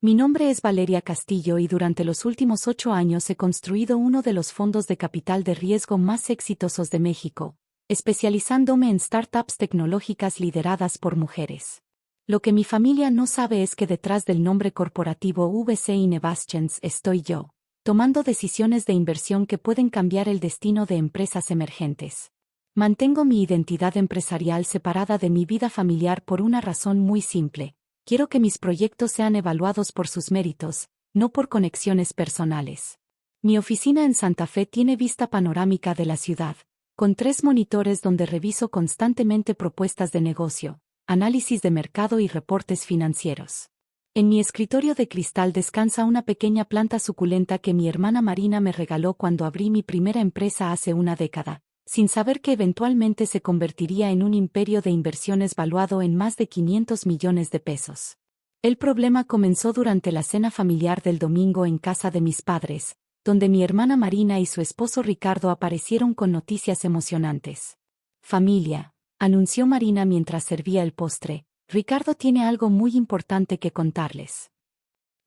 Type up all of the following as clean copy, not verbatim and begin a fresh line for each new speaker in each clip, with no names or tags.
Mi nombre es Valeria Castillo y durante los últimos 8 años he construido uno de los fondos de capital de riesgo más exitosos de México, especializándome en startups tecnológicas lideradas por mujeres. Lo que mi familia no sabe es que detrás del nombre corporativo VC Innovations estoy yo, tomando decisiones de inversión que pueden cambiar el destino de empresas emergentes. Mantengo mi identidad empresarial separada de mi vida familiar por una razón muy simple. Quiero que mis proyectos sean evaluados por sus méritos, no por conexiones personales. Mi oficina en Santa Fe tiene vista panorámica de la ciudad, con 3 monitores donde reviso constantemente propuestas de negocio, análisis de mercado y reportes financieros. En mi escritorio de cristal descansa una pequeña planta suculenta que mi hermana Marina me regaló cuando abrí mi primera empresa hace una década, sin saber que eventualmente se convertiría en un imperio de inversiones valuado en más de 500 millones de pesos. El problema comenzó durante la cena familiar del domingo en casa de mis padres, donde mi hermana Marina y su esposo Ricardo aparecieron con noticias emocionantes. Familia, anunció Marina mientras servía el postre, Ricardo tiene algo muy importante que contarles.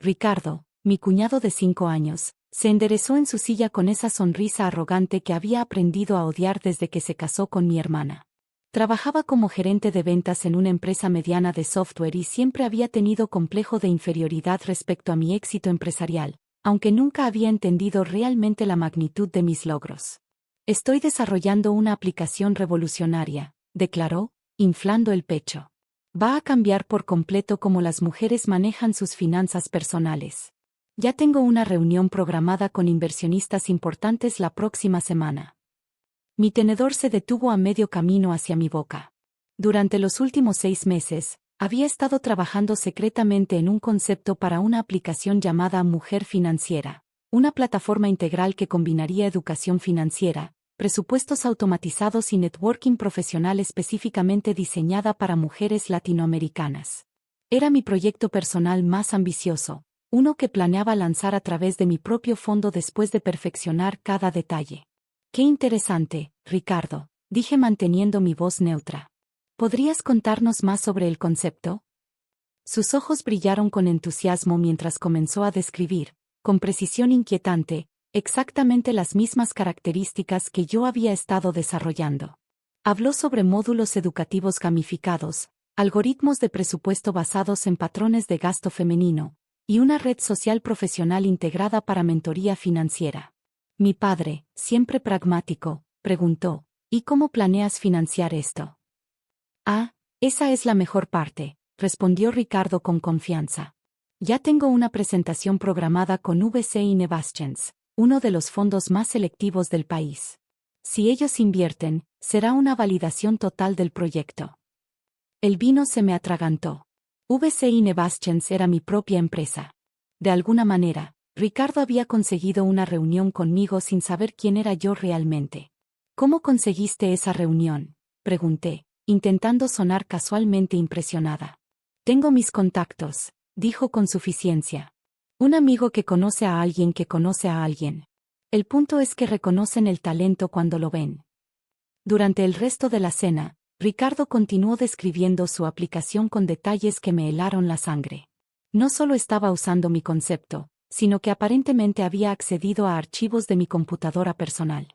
Ricardo, mi cuñado de 5 años, se enderezó en su silla con esa sonrisa arrogante que había aprendido a odiar desde que se casó con mi hermana. Trabajaba como gerente de ventas en una empresa mediana de software y siempre había tenido complejo de inferioridad respecto a mi éxito empresarial, aunque nunca había entendido realmente la magnitud de mis logros. Estoy desarrollando una aplicación revolucionaria, declaró, inflando el pecho. Va a cambiar por completo cómo las mujeres manejan sus finanzas personales. Ya tengo una reunión programada con inversionistas importantes la próxima semana. Mi tenedor se detuvo a medio camino hacia mi boca. Durante los últimos 6 meses, había estado trabajando secretamente en un concepto para una aplicación llamada Mujer Financiera, una plataforma integral que combinaría educación financiera, presupuestos automatizados y networking profesional específicamente diseñada para mujeres latinoamericanas. Era mi proyecto personal más ambicioso, uno que planeaba lanzar a través de mi propio fondo después de perfeccionar cada detalle. Qué interesante, Ricardo, dije manteniendo mi voz neutra. ¿Podrías contarnos más sobre el concepto? Sus ojos brillaron con entusiasmo mientras comenzó a describir, con precisión inquietante, exactamente las mismas características que yo había estado desarrollando. Habló sobre módulos educativos gamificados, algoritmos de presupuesto basados en patrones de gasto femenino, y una red social profesional integrada para mentoría financiera. Mi padre, siempre pragmático, preguntó, ¿y cómo planeas financiar esto? Ah, esa es la mejor parte, respondió Ricardo con confianza. Ya tengo una presentación programada con VC Innovations, uno de los fondos más selectivos del país. Si ellos invierten, será una validación total del proyecto. El vino se me atragantó. VC Innovations era mi propia empresa. De alguna manera, Ricardo había conseguido una reunión conmigo sin saber quién era yo realmente. ¿Cómo conseguiste esa reunión?, pregunté, intentando sonar casualmente impresionada. Tengo mis contactos, dijo con suficiencia. Un amigo que conoce a alguien que conoce a alguien. El punto es que reconocen el talento cuando lo ven. Durante el resto de la cena, Ricardo continuó describiendo su aplicación con detalles que me helaron la sangre. No solo estaba usando mi concepto, sino que aparentemente había accedido a archivos de mi computadora personal.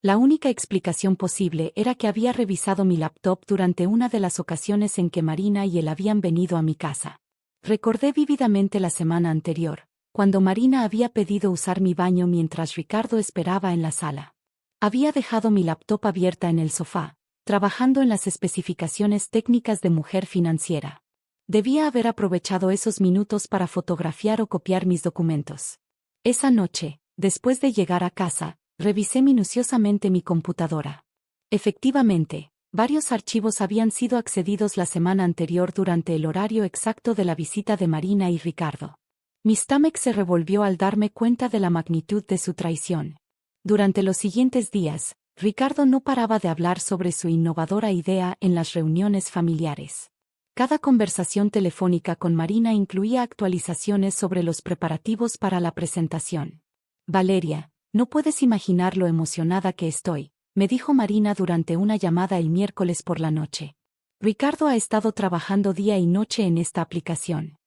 La única explicación posible era que había revisado mi laptop durante una de las ocasiones en que Marina y él habían venido a mi casa. Recordé vívidamente la semana anterior, cuando Marina había pedido usar mi baño mientras Ricardo esperaba en la sala. Había dejado mi laptop abierta en el sofá, trabajando en las especificaciones técnicas de Mujer Financiera. Debía haber aprovechado esos minutos para fotografiar o copiar mis documentos. Esa noche, después de llegar a casa, revisé minuciosamente mi computadora. Efectivamente, varios archivos habían sido accedidos la semana anterior durante el horario exacto de la visita de Marina y Ricardo. Mi stomach se revolvió al darme cuenta de la magnitud de su traición. Durante los siguientes días, Ricardo no paraba de hablar sobre su innovadora idea en las reuniones familiares. Cada conversación telefónica con Marina incluía actualizaciones sobre los preparativos para la presentación. Valeria, no puedes imaginar lo emocionada que estoy, me dijo Marina durante una llamada el miércoles por la noche. Ricardo ha estado trabajando día y noche en esta aplicación.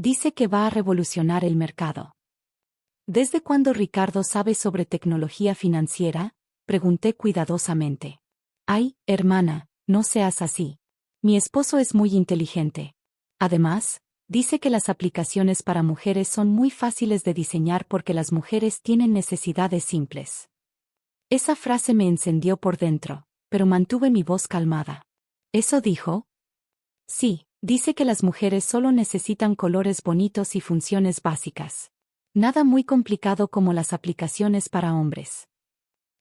Dice que va a revolucionar el mercado. ¿Desde cuándo Ricardo sabe sobre tecnología financiera? Pregunté cuidadosamente. Ay, hermana, no seas así. Mi esposo es muy inteligente. Además, dice que las aplicaciones para mujeres son muy fáciles de diseñar porque las mujeres tienen necesidades simples. Esa frase me encendió por dentro, pero mantuve mi voz calmada. ¿Eso dijo? Sí, dice que las mujeres solo necesitan colores bonitos y funciones básicas. Nada muy complicado como las aplicaciones para hombres.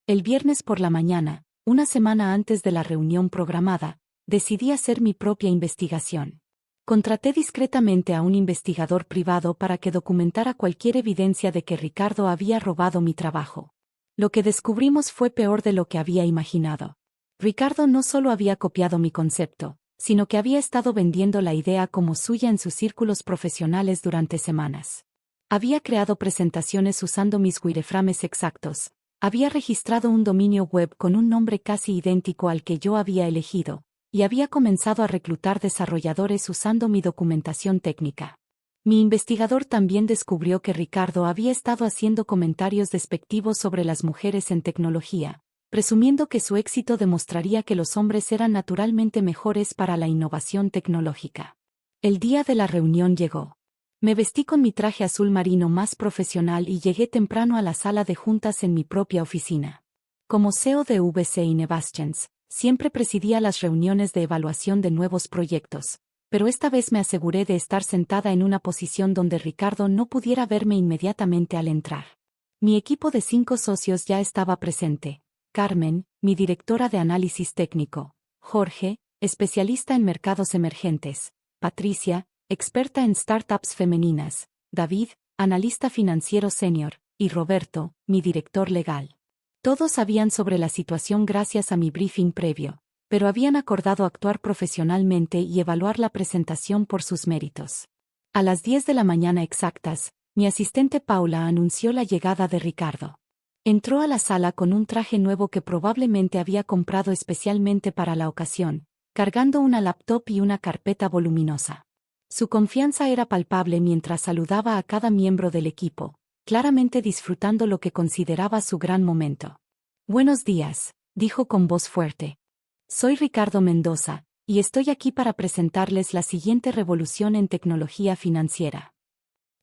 El viernes por la mañana, una semana antes de la reunión programada, decidí hacer mi propia investigación. Contraté discretamente a un investigador privado para que documentara cualquier evidencia de que Ricardo había robado mi trabajo. Lo que descubrimos fue peor de lo que había imaginado. Ricardo no solo había copiado mi concepto, sino que había estado vendiendo la idea como suya en sus círculos profesionales durante semanas. Había creado presentaciones usando mis wireframes exactos, había registrado un dominio web con un nombre casi idéntico al que yo había elegido, y había comenzado a reclutar desarrolladores usando mi documentación técnica. Mi investigador también descubrió que Ricardo había estado haciendo comentarios despectivos sobre las mujeres en tecnología, presumiendo que su éxito demostraría que los hombres eran naturalmente mejores para la innovación tecnológica. El día de la reunión llegó. Me vestí con mi traje azul marino más profesional y llegué temprano a la sala de juntas en mi propia oficina. Como CEO de VC Innovations, siempre presidía las reuniones de evaluación de nuevos proyectos, pero esta vez me aseguré de estar sentada en una posición donde Ricardo no pudiera verme inmediatamente al entrar. Mi equipo de 5 socios ya estaba presente: Carmen, mi directora de análisis técnico; Jorge, especialista en mercados emergentes; Patricia, experta en startups femeninas; David, analista financiero senior; y Roberto, mi director legal. Todos sabían sobre la situación gracias a mi briefing previo, pero habían acordado actuar profesionalmente y evaluar la presentación por sus méritos. A las 10 de la mañana exactas, mi asistente Paula anunció la llegada de Ricardo. Entró a la sala con un traje nuevo que probablemente había comprado especialmente para la ocasión, cargando una laptop y una carpeta voluminosa. Su confianza era palpable mientras saludaba a cada miembro del equipo, claramente disfrutando lo que consideraba su gran momento. Buenos días, dijo con voz fuerte. Soy Ricardo Mendoza, y estoy aquí para presentarles la siguiente revolución en tecnología financiera.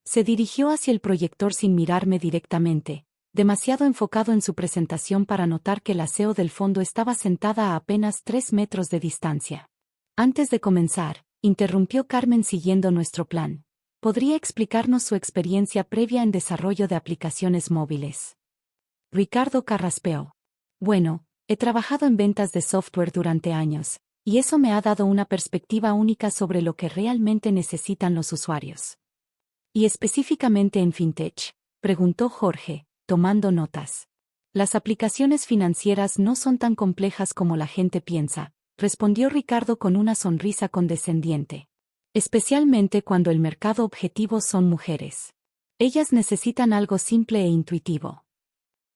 Se dirigió hacia el proyector sin mirarme directamente, demasiado enfocado en su presentación para notar que la CEO del fondo estaba sentada a apenas 3 metros de distancia. Antes de comenzar, interrumpió Carmen siguiendo nuestro plan. ¿Podría explicarnos su experiencia previa en desarrollo de aplicaciones móviles? Ricardo carraspeó. Bueno, he trabajado en ventas de software durante años, y eso me ha dado una perspectiva única sobre lo que realmente necesitan los usuarios. ¿Y específicamente en FinTech?, preguntó Jorge, tomando notas. Las aplicaciones financieras no son tan complejas como la gente piensa, respondió Ricardo con una sonrisa condescendiente. Especialmente cuando el mercado objetivo son mujeres. Ellas necesitan algo simple e intuitivo.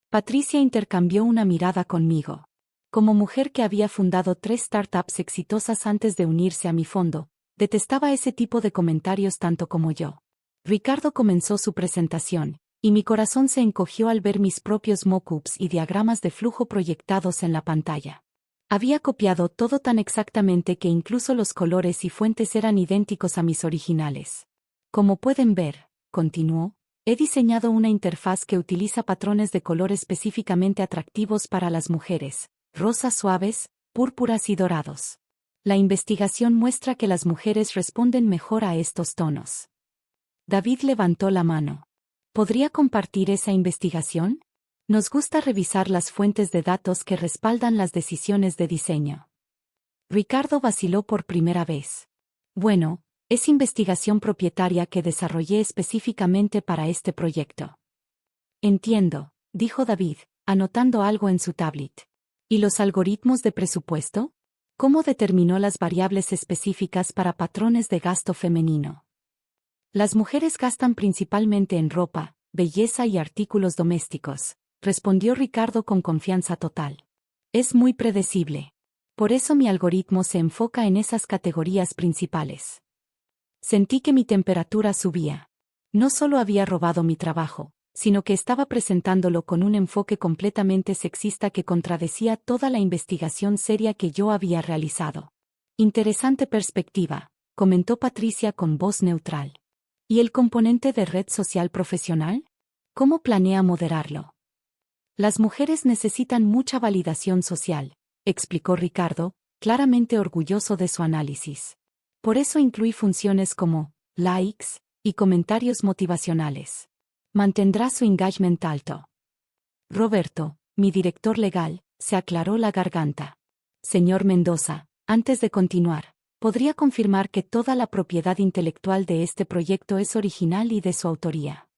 Patricia intercambió una mirada conmigo. Como mujer que había fundado 3 startups exitosas antes de unirse a mi fondo, detestaba ese tipo de comentarios tanto como yo. Ricardo comenzó su presentación, y mi corazón se encogió al ver mis propios mockups y diagramas de flujo proyectados en la pantalla. Había copiado todo tan exactamente que incluso los colores y fuentes eran idénticos a mis originales. Como pueden ver, continuó, he diseñado una interfaz que utiliza patrones de color específicamente atractivos para las mujeres: rosas suaves, púrpuras y dorados. La investigación muestra que las mujeres responden mejor a estos tonos. David levantó la mano. ¿Podría compartir esa investigación? Nos gusta revisar las fuentes de datos que respaldan las decisiones de diseño. Ricardo vaciló por primera vez. Bueno, es investigación propietaria que desarrollé específicamente para este proyecto. Entiendo, dijo David, anotando algo en su tablet. ¿Y los algoritmos de presupuesto? ¿Cómo determinó las variables específicas para patrones de gasto femenino? Las mujeres gastan principalmente en ropa, belleza y artículos domésticos, respondió Ricardo con confianza total. Es muy predecible. Por eso mi algoritmo se enfoca en esas categorías principales. Sentí que mi temperatura subía. No solo había robado mi trabajo, sino que estaba presentándolo con un enfoque completamente sexista que contradecía toda la investigación seria que yo había realizado. Interesante perspectiva, comentó Patricia con voz neutral. ¿Y el componente de red social profesional? ¿Cómo planea moderarlo? Las mujeres necesitan mucha validación social, explicó Ricardo, claramente orgulloso de su análisis. Por eso incluí funciones como likes y comentarios motivacionales. Mantendrá su engagement alto. Roberto, mi director legal, se aclaró la garganta. Señor Mendoza, antes de continuar, ¿podría confirmar que toda la propiedad intelectual de este proyecto es original y de su autoría?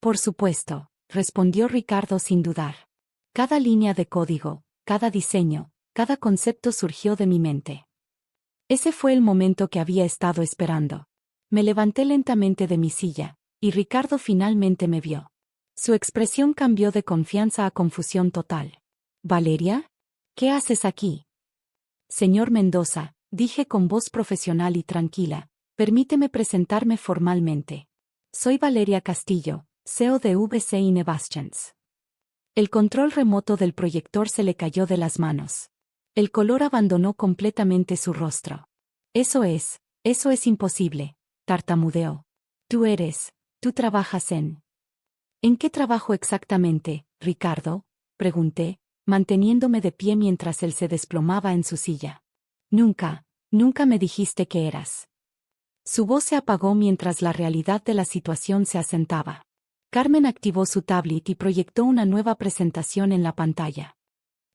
Por supuesto, respondió Ricardo sin dudar. Cada línea de código, cada diseño, cada concepto surgió de mi mente. Ese fue el momento que había estado esperando. Me levanté lentamente de mi silla, y Ricardo finalmente me vio. Su expresión cambió de confianza a confusión total. ¿Valeria? ¿Qué haces aquí? Señor Mendoza, dije con voz profesional y tranquila, permíteme presentarme formalmente. Soy Valeria Castillo, CEO de VC Innovations. El control remoto del proyector se le cayó de las manos. El color abandonó completamente su rostro. Eso es imposible, tartamudeó. Tú trabajas en... ¿En qué trabajo exactamente, Ricardo? Pregunté, manteniéndome de pie mientras él se desplomaba en su silla. Nunca me dijiste que eras. Su voz se apagó mientras la realidad de la situación se asentaba. Carmen activó su tablet y proyectó una nueva presentación en la pantalla.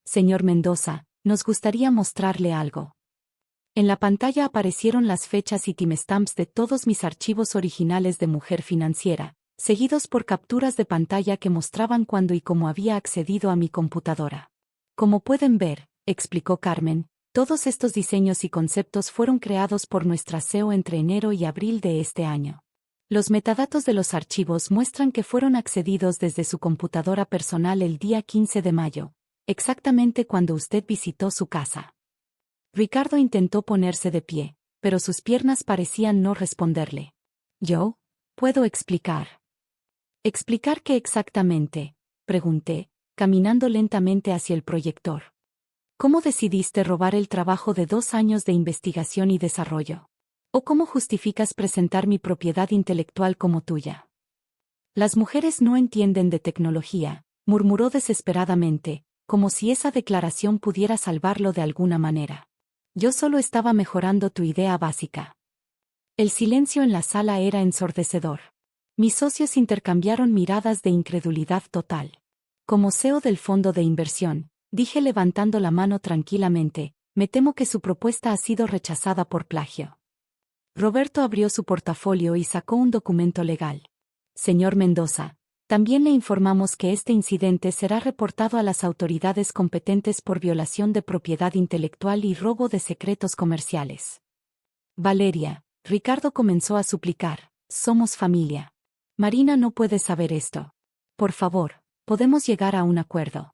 Señor Mendoza, nos gustaría mostrarle algo. En la pantalla aparecieron las fechas y timestamps de todos mis archivos originales de Mujer Financiera, seguidos por capturas de pantalla que mostraban cuándo y cómo había accedido a mi computadora. Como pueden ver, explicó Carmen, todos estos diseños y conceptos fueron creados por nuestra CEO entre enero y abril de este año. Los metadatos de los archivos muestran que fueron accedidos desde su computadora personal el día 15 de mayo, exactamente cuando usted visitó su casa. Ricardo intentó ponerse de pie, pero sus piernas parecían no responderle. ¿Yo? ¿Puedo explicar? ¿Explicar qué exactamente? Pregunté, caminando lentamente hacia el proyector. ¿Cómo decidiste robar el trabajo de 2 años de investigación y desarrollo? ¿O cómo justificas presentar mi propiedad intelectual como tuya? Las mujeres no entienden de tecnología, murmuró desesperadamente, como si esa declaración pudiera salvarlo de alguna manera. Yo solo estaba mejorando tu idea básica. El silencio en la sala era ensordecedor. Mis socios intercambiaron miradas de incredulidad total. Como CEO del fondo de inversión, dije levantando la mano tranquilamente, me temo que su propuesta ha sido rechazada por plagio. Roberto abrió su portafolio y sacó un documento legal. Señor Mendoza, también le informamos que este incidente será reportado a las autoridades competentes por violación de propiedad intelectual y robo de secretos comerciales. Valeria, Ricardo comenzó a suplicar, somos familia. Marina no puede saber esto. Por favor, podemos llegar a un acuerdo.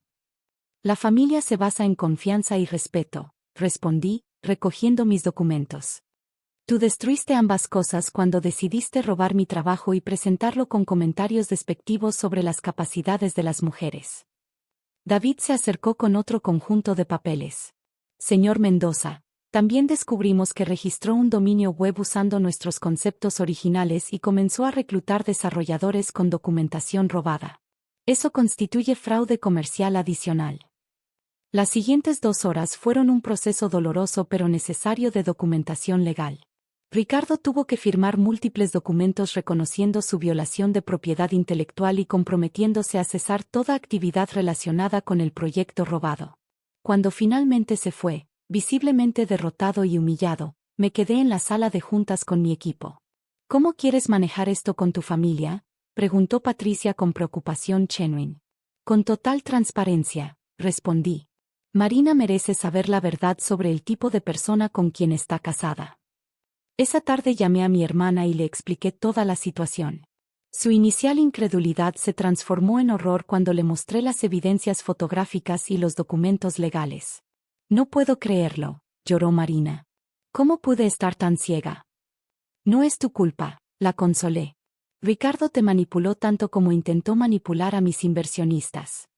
La familia se basa en confianza y respeto, respondí, recogiendo mis documentos. Tú destruiste ambas cosas cuando decidiste robar mi trabajo y presentarlo con comentarios despectivos sobre las capacidades de las mujeres. David se acercó con otro conjunto de papeles. Señor Mendoza, también descubrimos que registró un dominio web usando nuestros conceptos originales y comenzó a reclutar desarrolladores con documentación robada. Eso constituye fraude comercial adicional. Las siguientes 2 horas fueron un proceso doloroso pero necesario de documentación legal. Ricardo tuvo que firmar múltiples documentos reconociendo su violación de propiedad intelectual y comprometiéndose a cesar toda actividad relacionada con el proyecto robado. Cuando finalmente se fue, visiblemente derrotado y humillado, me quedé en la sala de juntas con mi equipo. ¿Cómo quieres manejar esto con tu familia?, preguntó Patricia con preocupación genuine. Con total transparencia, respondí. Marina merece saber la verdad sobre el tipo de persona con quien está casada. Esa tarde llamé a mi hermana y le expliqué toda la situación. Su inicial incredulidad se transformó en horror cuando le mostré las evidencias fotográficas y los documentos legales. No puedo creerlo, lloró Marina. ¿Cómo pude estar tan ciega? No es tu culpa, la consolé. Ricardo te manipuló tanto como intentó manipular a mis inversionistas.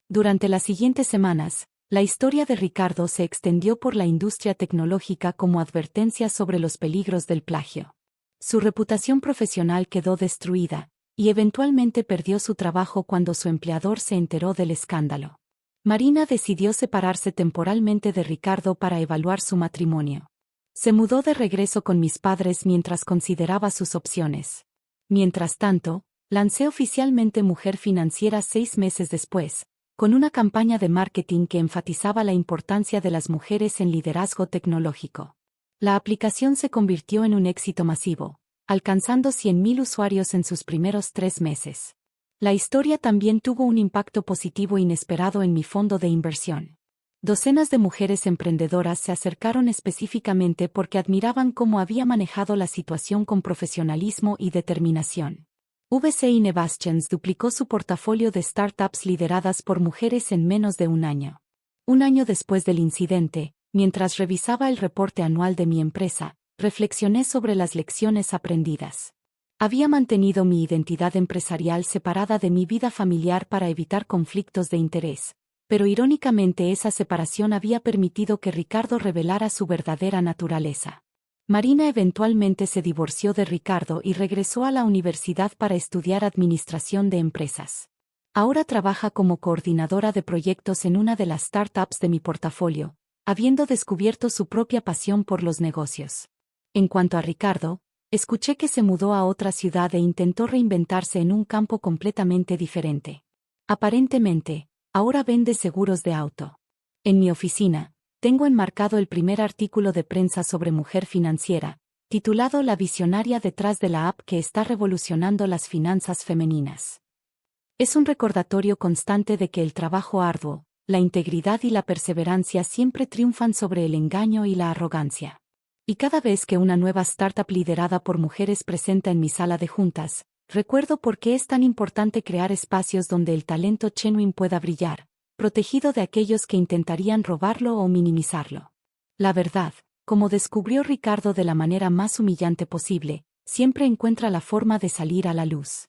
Durante las siguientes semanas, la historia de Ricardo se extendió por la industria tecnológica como advertencia sobre los peligros del plagio. Su reputación profesional quedó destruida, y eventualmente perdió su trabajo cuando su empleador se enteró del escándalo. Marina decidió separarse temporalmente de Ricardo para evaluar su matrimonio. Se mudó de regreso con mis padres mientras consideraba sus opciones. Mientras tanto, lancé oficialmente Mujer Financiera 6 meses después, con una campaña de marketing que enfatizaba la importancia de las mujeres en liderazgo tecnológico. La aplicación se convirtió en un éxito masivo, alcanzando 100.000 usuarios en sus primeros 3 meses. La historia también tuvo un impacto positivo inesperado en mi fondo de inversión. Docenas de mujeres emprendedoras se acercaron específicamente porque admiraban cómo había manejado la situación con profesionalismo y determinación. VC Innovations duplicó su portafolio de startups lideradas por mujeres en menos de un año. Un año después del incidente, mientras revisaba el reporte anual de mi empresa, reflexioné sobre las lecciones aprendidas. Había mantenido mi identidad empresarial separada de mi vida familiar para evitar conflictos de interés, pero irónicamente esa separación había permitido que Ricardo revelara su verdadera naturaleza. Marina eventualmente se divorció de Ricardo y regresó a la universidad para estudiar administración de empresas. Ahora trabaja como coordinadora de proyectos en una de las startups de mi portafolio, habiendo descubierto su propia pasión por los negocios. En cuanto a Ricardo, escuché que se mudó a otra ciudad e intentó reinventarse en un campo completamente diferente. Aparentemente, ahora vende seguros de auto. En mi oficina, tengo enmarcado el primer artículo de prensa sobre Mujer Financiera, titulado La visionaria detrás de la app que está revolucionando las finanzas femeninas. Es un recordatorio constante de que el trabajo arduo, la integridad y la perseverancia siempre triunfan sobre el engaño y la arrogancia. Y cada vez que una nueva startup liderada por mujeres presenta en mi sala de juntas, recuerdo por qué es tan importante crear espacios donde el talento genuino pueda brillar, protegido de aquellos que intentarían robarlo o minimizarlo. La verdad, como descubrió Ricardo de la manera más humillante posible, siempre encuentra la forma de salir a la luz.